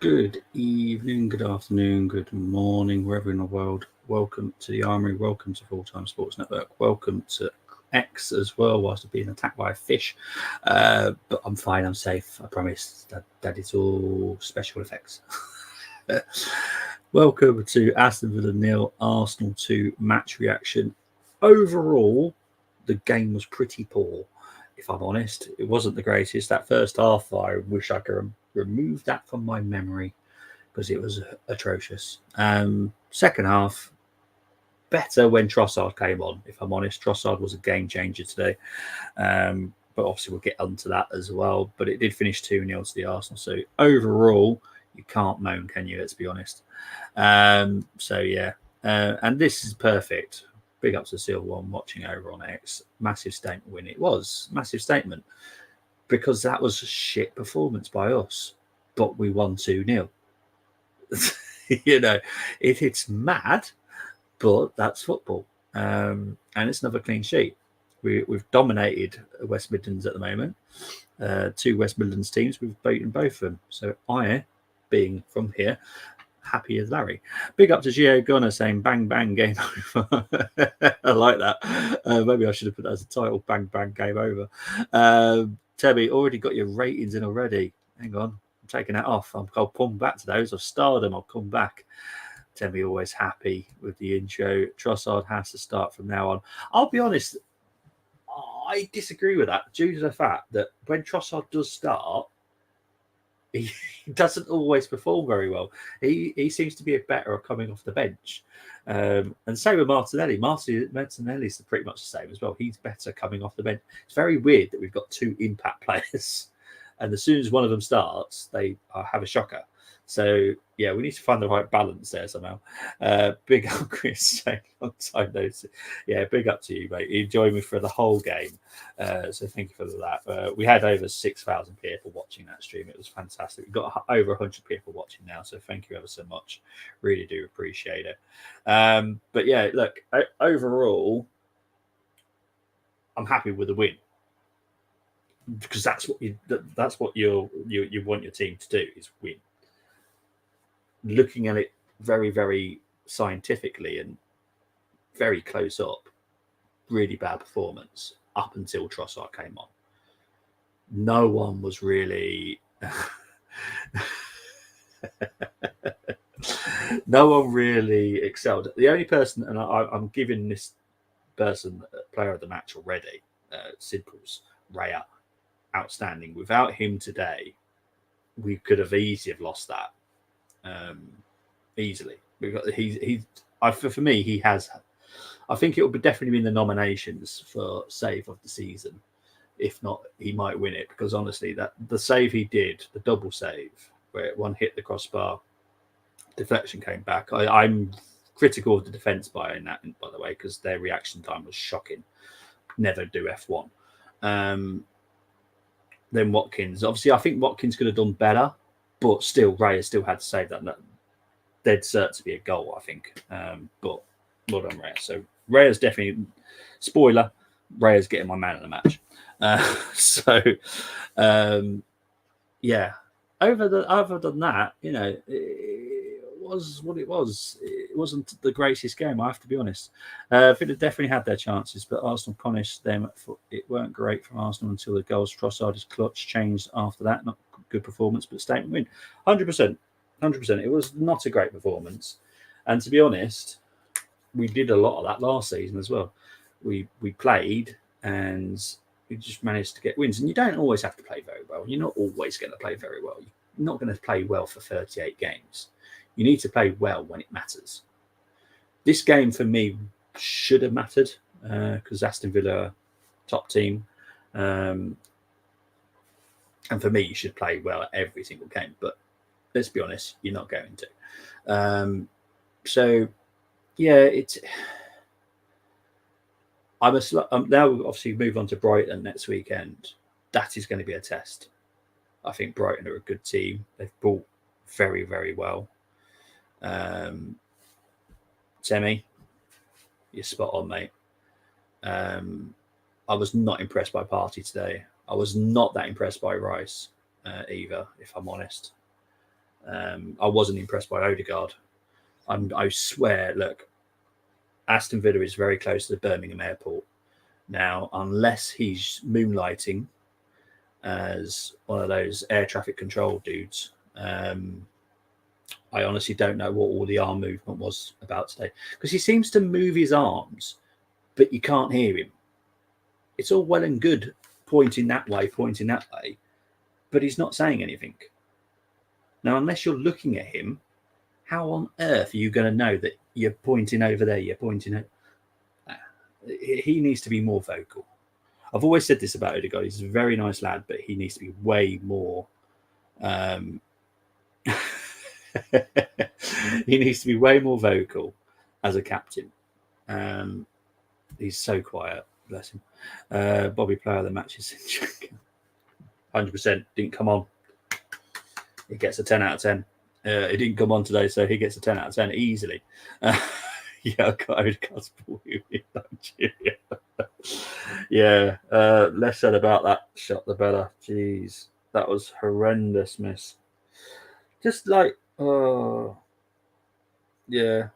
Good evening, good afternoon, good morning, wherever in the world. Welcome to the Armory. Welcome to Full Time Sports Network. Welcome to X as well, whilst being attacked by a fish. But I'm fine, I'm safe. I promise that it's all special effects. Welcome to Aston Villa 0, Arsenal 2 match reaction. Overall, the game was pretty poor, if I'm honest. It wasn't the greatest. That first half, I wish I could remove that from my memory because it was atrocious. Second half, better when Trossard came on, if I'm honest. Trossard was a game changer today. But obviously, we'll get onto that as well. But it did finish 2-0 to the Arsenal. So overall, you can't moan, can you? Let's be honest. And this is perfect. Big up to Silver One watching over on X. Massive statement win. It was massive statement because that was a shit performance by us, but we won 2-0. It's mad, but that's football. And it's another clean sheet. We've dominated West Midlands at the moment. Two West Midlands teams, we've beaten both of them. So I, being from here, happy as Larry. Big up to Gio Gunner saying bang bang game over. I like that. Maybe I should have put that as a title, bang bang game over. Tebby, already got your ratings in already. Hang on, I'm taking that off. I'll come back to those. I've starred them. I'll come back. Tebby always happy with the intro. Trossard has to start from now on. I'll be honest, I disagree with that due to the fact that when Trossard does start, he doesn't always perform very well. He seems to be better at coming off the bench. And same with Martinelli. Martinelli's pretty much the same as well. He's better coming off the bench. It's very weird that we've got two impact players. And as soon as one of them starts, they have a shocker. So, yeah, we need to find the right balance there somehow. Big up, Chris. Long time no see. Yeah, big up to you, mate. You joined me for the whole game. So thank you for that. We had over 6,000 people watching that stream. It was fantastic. We've got over 100 people watching now. So thank you ever so much. Really do appreciate it. But yeah, look, overall, I'm happy with the win. Because that's what you want your team to do is win. Looking at it very, very scientifically and very close up, really bad performance up until Trossard came on. No one was really no one really excelled. The only person, and I'm giving this person player of the match already, Sidpul's Raya, outstanding. Without him today, we could have easily have lost that. Easily. For me, he has. I think it will definitely be in the nominations for save of the season. If not, he might win it because honestly, that the save he did, the double save where one hit the crossbar, deflection came back. I'm critical of the defence by the way, because their reaction time was shocking. Never do F1. Then Watkins. Obviously, I think Watkins could have done better. But still, Raya still had to save that. Dead cert to be a goal, I think. But well done, Raya. So Raya's definitely, spoiler, Raya's getting my man of the match. Yeah. Other than that, it was what it was. It wasn't the greatest game, I have to be honest. I think they definitely had their chances, but Arsenal punished them. It weren't great from Arsenal until the goals. Trossard's clutch changed after that. Not good performance, but statement win. 100%. It was not a great performance. And to be honest, we did a lot of that last season as well. We played and we just managed to get wins. And you don't always have to play very well. You're not always going to play very well. You're not going to play well for 38 games. You need to play well when it matters. This game, for me, should have mattered because Aston Villa, top team. And for me, you should play well at every single game. But let's be honest, you're not going to. So, yeah, now obviously move on to Brighton next weekend. That is going to be a test. I think Brighton are a good team. They've bought very, very well. Temi, you're spot on, mate. I was not impressed by Partey today. I was not that impressed by Rice either, if I'm honest. I wasn't impressed by Odegaard. I swear, look, Aston Villa is very close to the Birmingham airport. Now, unless he's moonlighting as one of those air traffic control dudes, I honestly don't know what all the arm movement was about today, because he seems to move his arms, but you can't hear him. It's all well and good pointing that way, but he's not saying anything. Now, unless you're looking at him, how on earth are you going to know that you're pointing over there? You're pointing at. He needs to be more vocal. I've always said this about Odegaard. He's a very nice lad, but he needs to be way more. He needs to be way more vocal as a captain. He's so quiet, bless him. Bobby, player of the match is 100%. Didn't come on. He gets a 10 out of 10. He didn't come on today, so he gets a 10 out of 10 easily. Yeah, I got Odegaard's ball in Nigeria. Yeah, less said about that shot, the better. Jeez, that was horrendous miss. Just like, oh, yeah.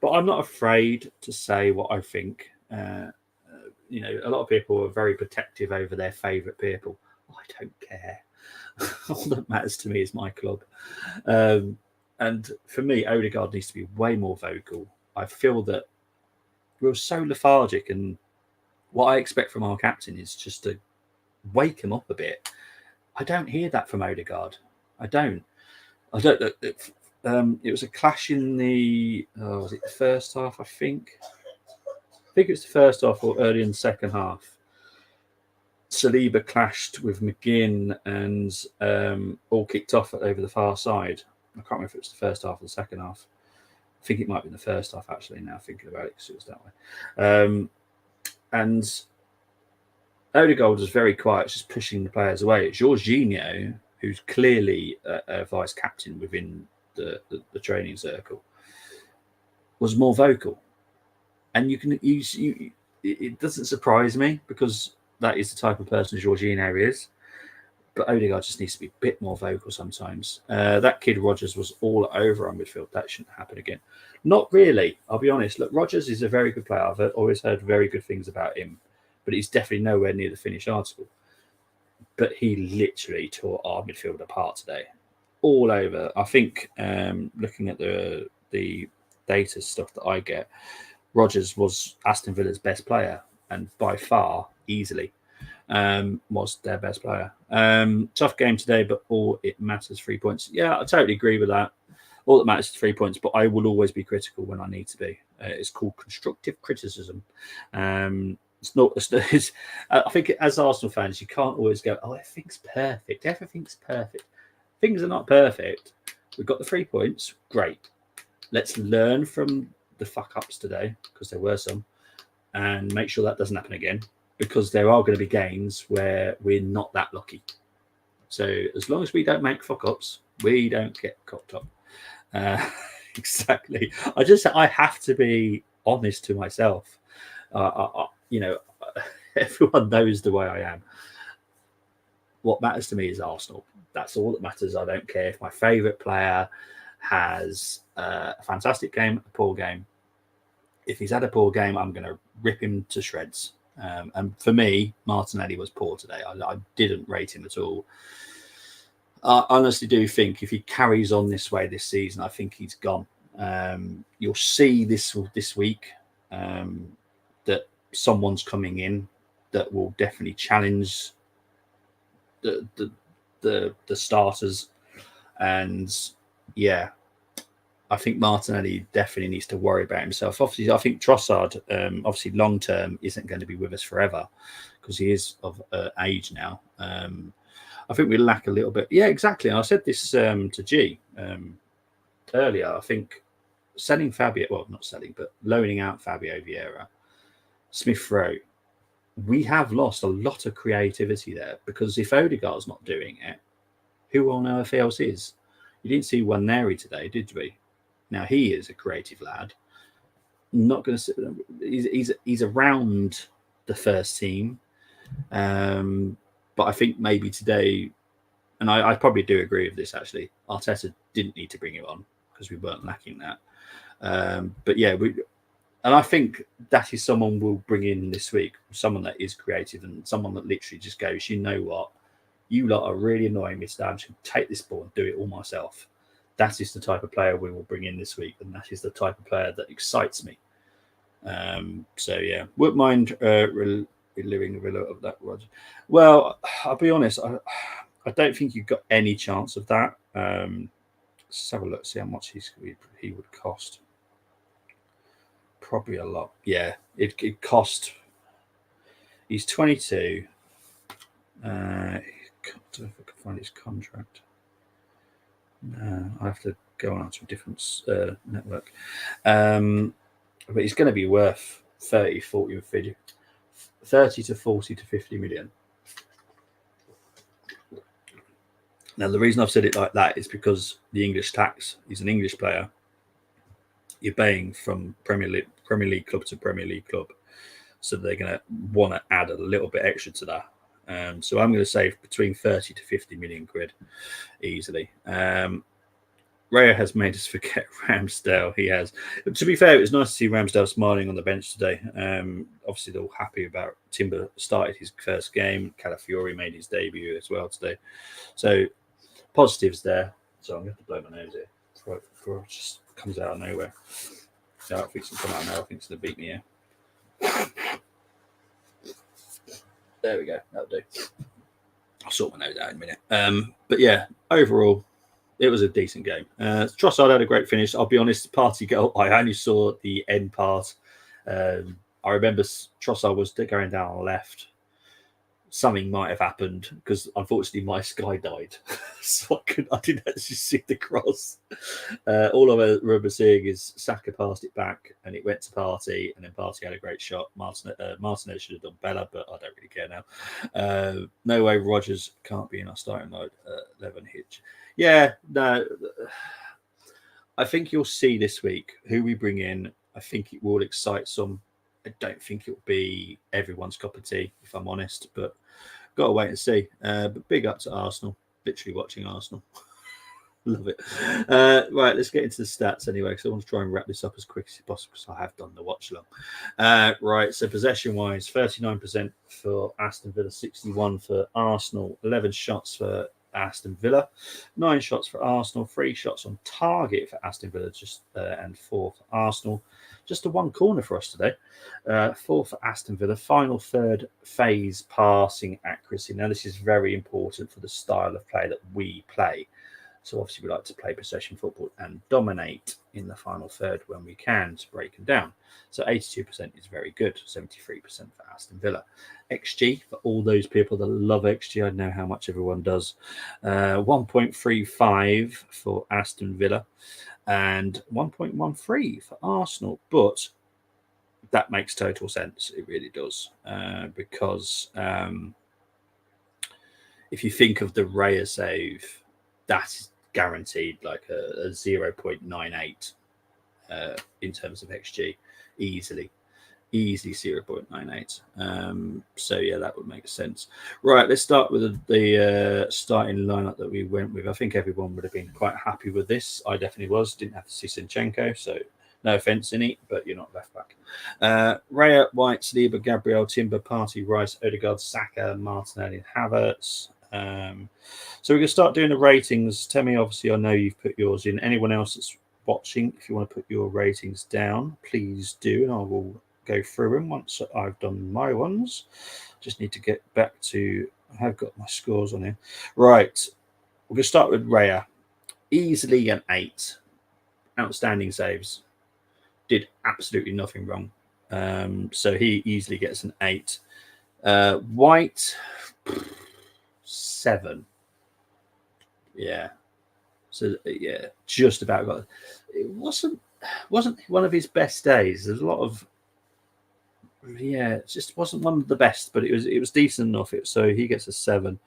But I'm not afraid to say what I think. You know, a lot of people are very protective over their favourite people. I don't care. All that matters to me is my club. And for me, Odegaard needs to be way more vocal. I feel that we're so lethargic, and what I expect from our captain is just to wake him up a bit. I don't hear that from Odegaard. I don't. It was a clash in the was it the first half? I think it was the first half or early in the second half. Saliba clashed with McGinn and all kicked off over the far side. I can't remember if it was the first half or the second half. I think it might be the first half, actually, now thinking about it, because it was that way. And Odegaard was very quiet, just pushing the players away. Jorginho, who's clearly a vice captain within the training circle, was more vocal. And it doesn't surprise me, because that is the type of person Jorginho is. But Odegaard just needs to be a bit more vocal sometimes. That kid Rodgers was all over our midfield. That shouldn't happen again. Not really, I'll be honest. Look, Rodgers is a very good player. I've always heard very good things about him, but he's definitely nowhere near the finished article. But he literally tore our midfield apart today. All over. I think looking at the data stuff that I get, Rodgers was Aston Villa's best player, and by far, easily. Was their best player. Tough game today, but all it matters 3 points. Yeah, I totally agree with that. All that matters is 3 points, but I will always be critical when I need to be. It's called constructive criticism. It's not. I think as Arsenal fans, you can't always go, "Oh, everything's perfect. Everything's perfect." Things are not perfect. We've got the 3 points. Great. Let's learn from the fuck ups today, because there were some, and make sure that doesn't happen again. Because there are going to be games where we're not that lucky. So as long as we don't make fuck ups, we don't get cocked up. Exactly. I have to be honest to myself. Everyone knows the way I am. What matters to me is Arsenal. That's all that matters. I don't care if my favourite player has a fantastic game, a poor game. If he's had a poor game, I'm going to rip him to shreds. And for me, Martinelli was poor today. I didn't rate him at all. I honestly do think if he carries on this way this season, I think he's gone. You'll see this week that someone's coming in that will definitely challenge the starters. And yeah, I think Martinelli definitely needs to worry about himself. Obviously, I think Trossard, obviously long term, isn't going to be with us forever, because he is of age now. I think we lack a little bit. Yeah, exactly. And I said this to G earlier. I think selling Fabio, well, not selling, but loaning out Fabio Vieira, Smith Rowe, we have lost a lot of creativity there, because if Odegaard's not doing it, who on earth else is? You didn't see Waneri today, did we? Now, he is a creative lad. Not going to. He's around the first team, but I think maybe today and I probably do agree with this actually. Arteta didn't need to bring him on because we weren't lacking that. But yeah, and I think that is someone we'll bring in this week, someone that is creative and someone that literally just goes, you know what, you lot are really annoying me today. I'm just going to take this ball and do it all myself. That is the type of player we will bring in this week, and that is the type of player that excites me. So yeah, wouldn't mind reliving a little of that, Roger. Well, I'll be honest, I don't think you've got any chance of that. Let's have a look, see how much he would cost. Probably a lot. Yeah, it cost. He's 22. I don't know if I can find his contract. No, I have to go on to a different network. But he's going to be worth 30, 40, 50, 30 to 40 to 50 million. Now, the reason I've said it like that is because the English tax, he's an English player. You're paying from Premier League club to Premier League club. So they're going to want to add a little bit extra to that. So I'm going to save between 30 to 50 million quid easily. Raya has made us forget Ramsdale. He has. To be fair, it was nice to see Ramsdale smiling on the bench today. Obviously, they're all happy about Timber started his first game. Calafiori made his debut as well today. So positives there. So I'm going to blow my nose here before it just comes out of nowhere. So I think it's going to come out now. I think it's going to beat me here. There we go. That'll do. I'll sort my nose out in a minute. But yeah, overall, it was a decent game. Trossard had a great finish. I'll be honest, party goal, I only saw the end part. I remember Trossard was going down on the left. Something might have happened because unfortunately my Sky died. So I didn't actually see the cross. All I remember seeing is Saka passed it back and it went to Partey, and then Partey had a great shot. Martinez should have done better, but I don't really care now. No way Rodgers can't be in our starting mode. 11 Hitch. Yeah, no. I think you'll see this week who we bring in. I think it will excite some. I don't think it'll be everyone's cup of tea, if I'm honest, but got to wait and see. But big up to Arsenal. Literally watching Arsenal. Love it. Right, let's get into the stats anyway, because I want to try and wrap this up as quick as possible, because I have done the watch long. Right, so possession-wise, 39% for Aston Villa, 61 for Arsenal, 11 shots for Aston Villa, 9 shots for Arsenal, 3 shots on target for Aston Villa, and 4 for Arsenal. Just a 1 corner for us today. 4 for Aston Villa. Final third phase passing accuracy. Now, this is very important for the style of play that we play. So obviously we like to play possession football and dominate in the final third when we can to break them down. So 82% is very good, 73% for Aston Villa. XG, for all those people that love XG, I know how much everyone does. 1.35 for Aston Villa and 1.13 for Arsenal. But that makes total sense. It really does. Because if you think of the Raya save, that's guaranteed like a 0.98 in terms of XG, easily 0.98. So yeah, that would make sense. Right, let's start with the starting lineup that we went with. I think everyone would have been quite happy with this. I definitely was. Didn't have to see Zinchenko, so no offense in it, but you're not left back. Raya, White, Saliba, Gabriel, Timber, Partey, Rice, Odegaard, Saka, Martinelli, Havertz. So we're going to start doing the ratings. Temi, obviously, I know you've put yours in. Anyone else that's watching, if you want to put your ratings down, please do, and I will go through them once I've done my ones. Just need to get back to, I have got my scores on here. Right, we're going to start with Raya. Easily an 8. Outstanding saves. Did absolutely nothing wrong. So he easily gets an 8. White, 7. Yeah. So yeah, just about got. It wasn't one of his best days. There's a lot of. Yeah, it just wasn't one of the best, but it was decent enough. So he gets a 7.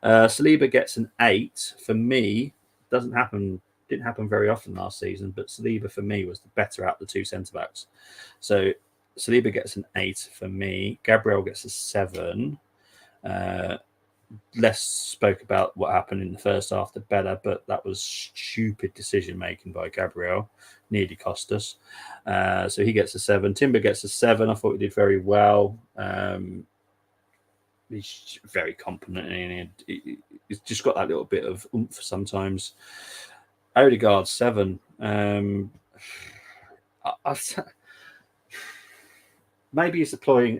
Saliba gets an 8. For me, didn't happen very often last season, but Saliba for me was the better out of the 2 centre backs. So Saliba gets an 8 for me. Gabriel gets a 7. less spoke about what happened in the first half, the better. But that was stupid decision making by Gabriel, nearly cost us. So he gets a 7. Timber gets a 7. I thought he did very well. He's very competent, and he's just got that little bit of oomph sometimes. Odegaard 7. Maybe he's applying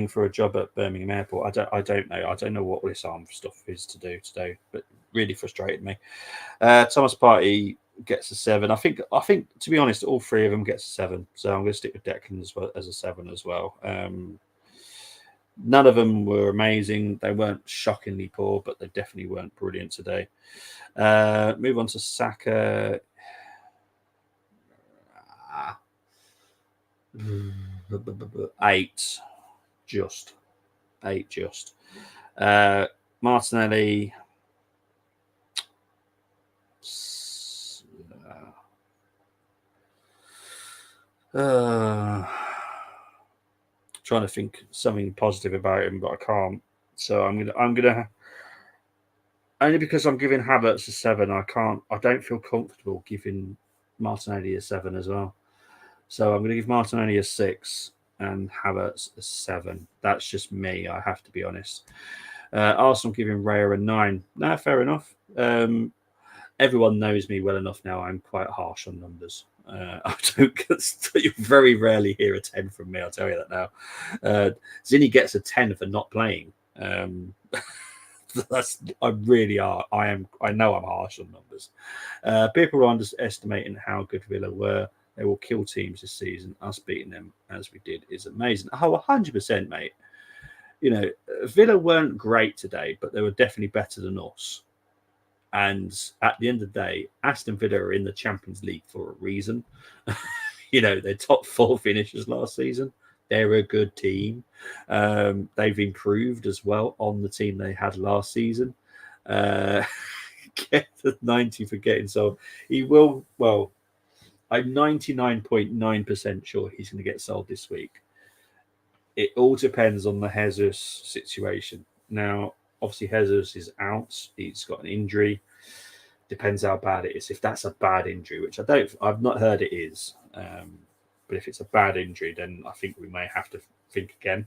for a job at Birmingham Airport. I don't know. I don't know what this arm stuff is to do today, but really frustrated me. Thomas Partey gets a 7. I think to be honest, all three of them gets a 7. So I'm going to stick with Declan as a 7 as well. None of them were amazing. They weren't shockingly poor, but they definitely weren't brilliant today. Move on to Saka. 8. Just 8. Martinelli. Trying to think something positive about him, but I can't. So I'm gonna only because I'm giving Havertz a 7. I don't feel comfortable giving Martinelli a 7 as well. So I'm going to give Martinelli a 6 and Havertz a 7. That's just me. I have to be honest. Arsenal giving Raya a 9. No, fair enough. Everyone knows me well enough now. I'm quite harsh on numbers. I don't. You very rarely hear a 10 from me. I'll tell you that now. Zinni gets a 10 for not playing. I really are. I know I'm harsh on numbers. People are underestimating how good Villa were. They will kill teams this season. Us beating them as we did is amazing. Oh, 100%, mate. You know, Villa weren't great today, but they were definitely better than us. And at the end of the day, Aston Villa are in the Champions League for a reason. You know, they're top 4 finishers last season. They're a good team. They've improved as well on the team they had last season. Get the 90 for getting sold. He will, well, I'm 99.9% sure he's going to get sold this week. It all depends on the Jesus situation. Now, obviously, Jesus is out. He's got an injury. Depends how bad it is. If that's a bad injury, which I've not heard it is. But if it's a bad injury, then I think we may have to think again.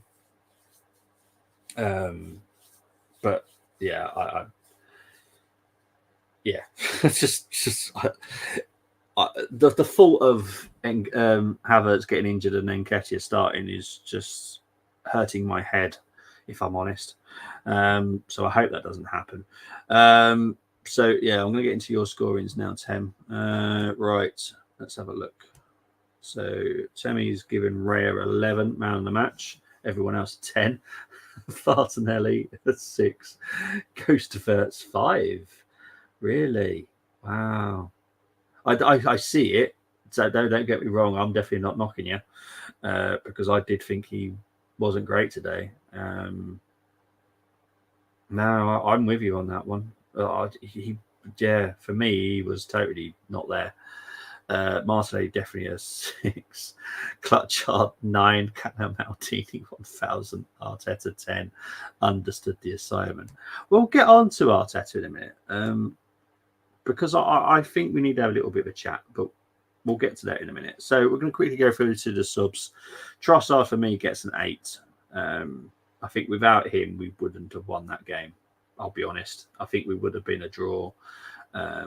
But yeah, the thought of Havertz getting injured and then Nketiah starting is just hurting my head, if I'm honest. So I hope that doesn't happen. So yeah, I'm going to get into your scorings now, Tem. Right, let's have a look. So Temi's given Raya 11, man of the match. Everyone else 10. Fartinelli 6. Ghost of Earth's 5. Really? Wow. I see it. So don't get me wrong. I'm definitely not knocking you because I did think he wasn't great today. No, I'm with you on that one. For me, he was totally not there. Martinelli definitely a 6. Clutchard 9. Canal Maldini 1000. Arteta 10. Understood the assignment. We'll get on to Arteta in a minute because I think we need to have a little bit of a chat, but we'll get to that in a minute. So we're going to quickly go through to the subs. Trossard for me gets an 8. I think without him, we wouldn't have won that game. I'll be honest. I think we would have been a draw.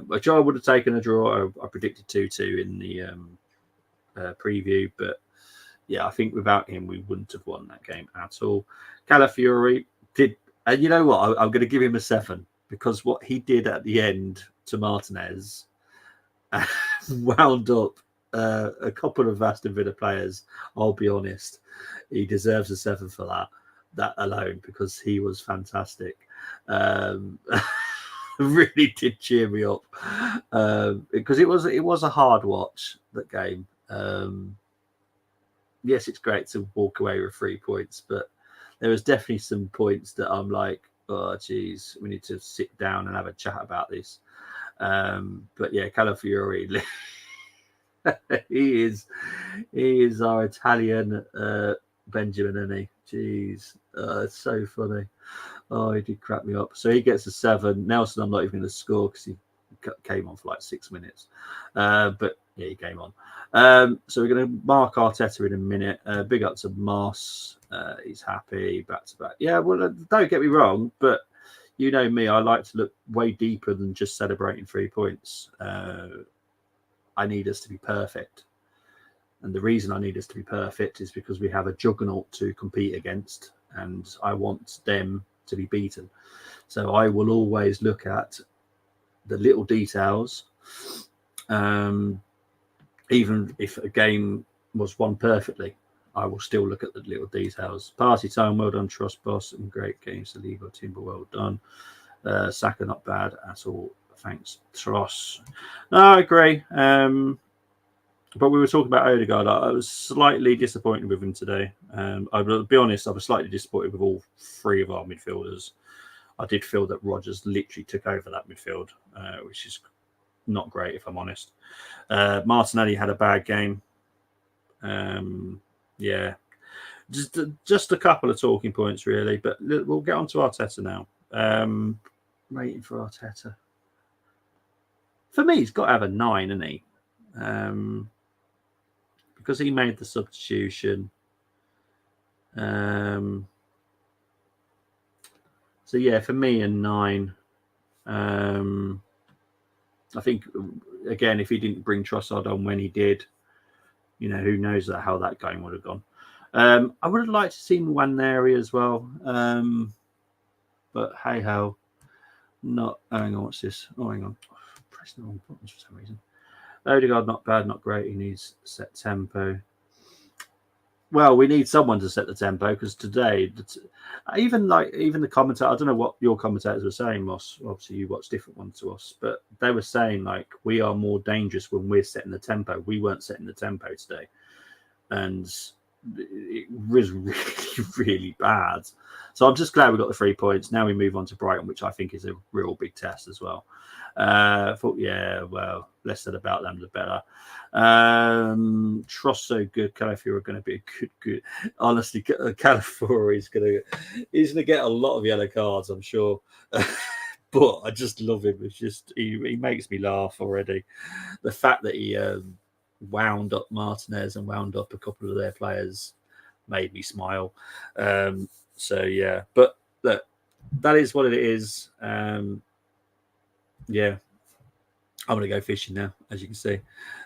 Which I would have taken a draw. I predicted 2-2 in the preview, but yeah, I think without him we wouldn't have won that game at all. Calafiori did, and you know what? I'm going to give him a 7 because what he did at the end to Martinez wound up a couple of Aston Villa players. I'll be honest, he deserves a 7 for that alone because he was fantastic. Really did cheer me up because it was a hard watch, that game. Yes, it's great to walk away with 3 points, but there was definitely some points that I'm like, oh geez, we need to sit down and have a chat about this. But yeah, Calafiori he is our Italian Benjamin, isn't he? Jeez, it's so funny. Oh, he did crack me up. So he gets a 7. Nelson, I'm not even going to score because he came on for like 6 minutes. But yeah, he came on. So we're going to mark Arteta in a minute. Big up to Moss. He's happy, back to back. Yeah, well, don't get me wrong, but you know me, I like to look way deeper than just celebrating 3 points. I need us to be perfect. And the reason I need us to be perfect is because we have a juggernaut to compete against, and I want them to be beaten. So I will always look at the little details, even if a game was won perfectly, I will still look at the little details. Party time, well done, Trust Boss, and great games. The League of Timber, well done. Saka, not bad at all. Thanks, Tross. No, I agree. But we were talking about Odegaard. I was slightly disappointed with him today. I'll be honest, I was slightly disappointed with all 3 of our midfielders. I did feel that Rodgers literally took over that midfield, which is not great, if I'm honest. Martinelli had a bad game. Yeah, just a couple of talking points, really. But we'll get on to Arteta now. Rating for Arteta. For me, he's got to have a 9, hasn't he? Because he made the substitution. So yeah, for me, a 9. I think again, if he didn't bring Trossard on when he did, you know, who knows how that game would have gone. I would have liked to see Nwaneri as well, but hey ho, not. Hang on, what's this? Oh, hang on, pressing the wrong buttons for some reason. Odegaard, not bad, not great. He needs set tempo. Well, we need someone to set the tempo because today, even the commentator, I don't know what your commentators were saying, Moss. Obviously, you watch different ones to us, but they were saying like we are more dangerous when we're setting the tempo. We weren't setting the tempo today, and it was really, really bad. So I'm just glad we got the 3 points. Now we move on to Brighton, which I think is a real big test as well. I thought, yeah, well, less said about them, the better. Tross so good. Calafiori are going to be a good. Honestly, Calafiori is going to get a lot of yellow cards, I'm sure. But I just love him. It's just he makes me laugh already. The fact that he wound up Martinez and wound up a couple of their players made me smile. So yeah, but look, that is what it is. Yeah, I'm going to go fishing now, as you can see.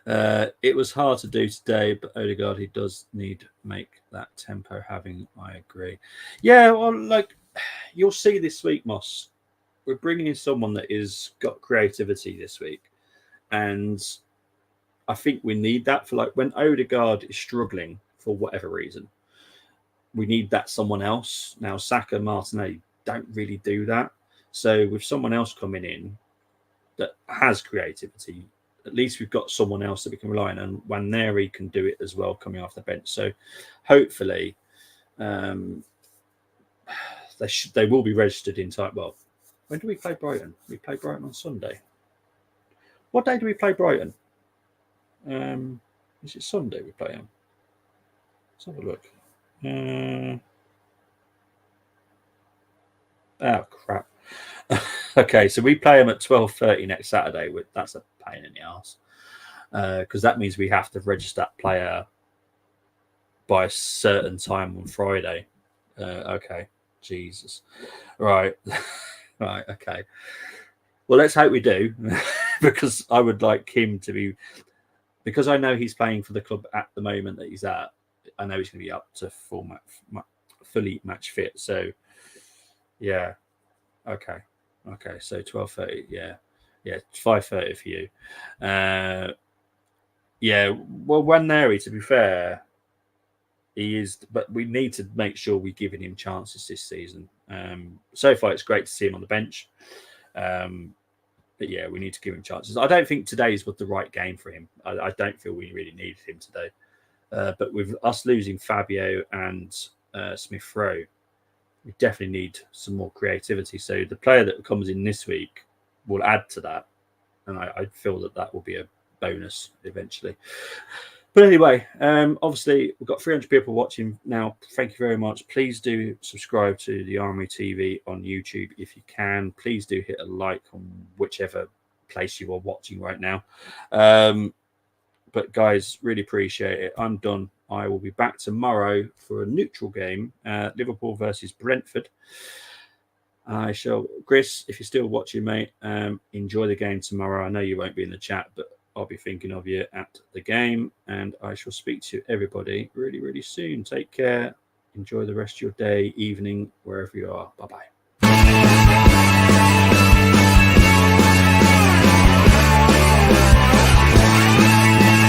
It was hard to do today, but Odegaard, he does need make that tempo having. I agree. Yeah, well, like you'll see this week, Moss. We're bringing in someone that is got creativity this week, and I think we need that for like when Odegaard is struggling for whatever reason. We need that someone else. Now, Saka, Martinelli don't really do that. So with someone else coming in that has creativity, at least we've got someone else that we can rely on. And Nwaneri can do it as well coming off the bench. So hopefully they will be registered in time. Well, when do we play Brighton? We play Brighton on Sunday. What day do we play Brighton? Is it Sunday we play them? Let's have a look. Oh crap. Okay, so we play them at 12:30 next Saturday. That's a pain in the ass because that means we have to register that player by a certain time on Friday. Okay, Jesus. Right. Right, okay. Well, let's hope we do because I would like him to be, because I know he's playing for the club at the moment that he's at. I know he's going to be up to fully match fit. So, yeah. Okay. So 12:30. Yeah. 5:30 for you. Yeah. Well, Nwaneri, to be fair, he is, but we need to make sure we're giving him chances this season. So far, it's great to see him on the bench. But yeah, we need to give him chances. I don't think today's was the right game for him. I don't feel we really needed him today. But with us losing Fabio and Smith Rowe, we definitely need some more creativity. So the player that comes in this week will add to that. And I feel that will be a bonus eventually. But anyway, obviously we've got 300 people watching now. Thank you very much. Please do subscribe to the Army TV on YouTube if you can. Please do hit a like on whichever place you are watching right now. But guys, really appreciate it. I'm done. I will be back tomorrow for a neutral game, Liverpool versus Brentford. I shall, Chris, if you're still watching, mate, enjoy the game tomorrow. I know you won't be in the chat, but I'll be thinking of you at the game, and I shall speak to everybody really, really soon. Take care. Enjoy the rest of your day, evening, wherever you are. Bye-bye.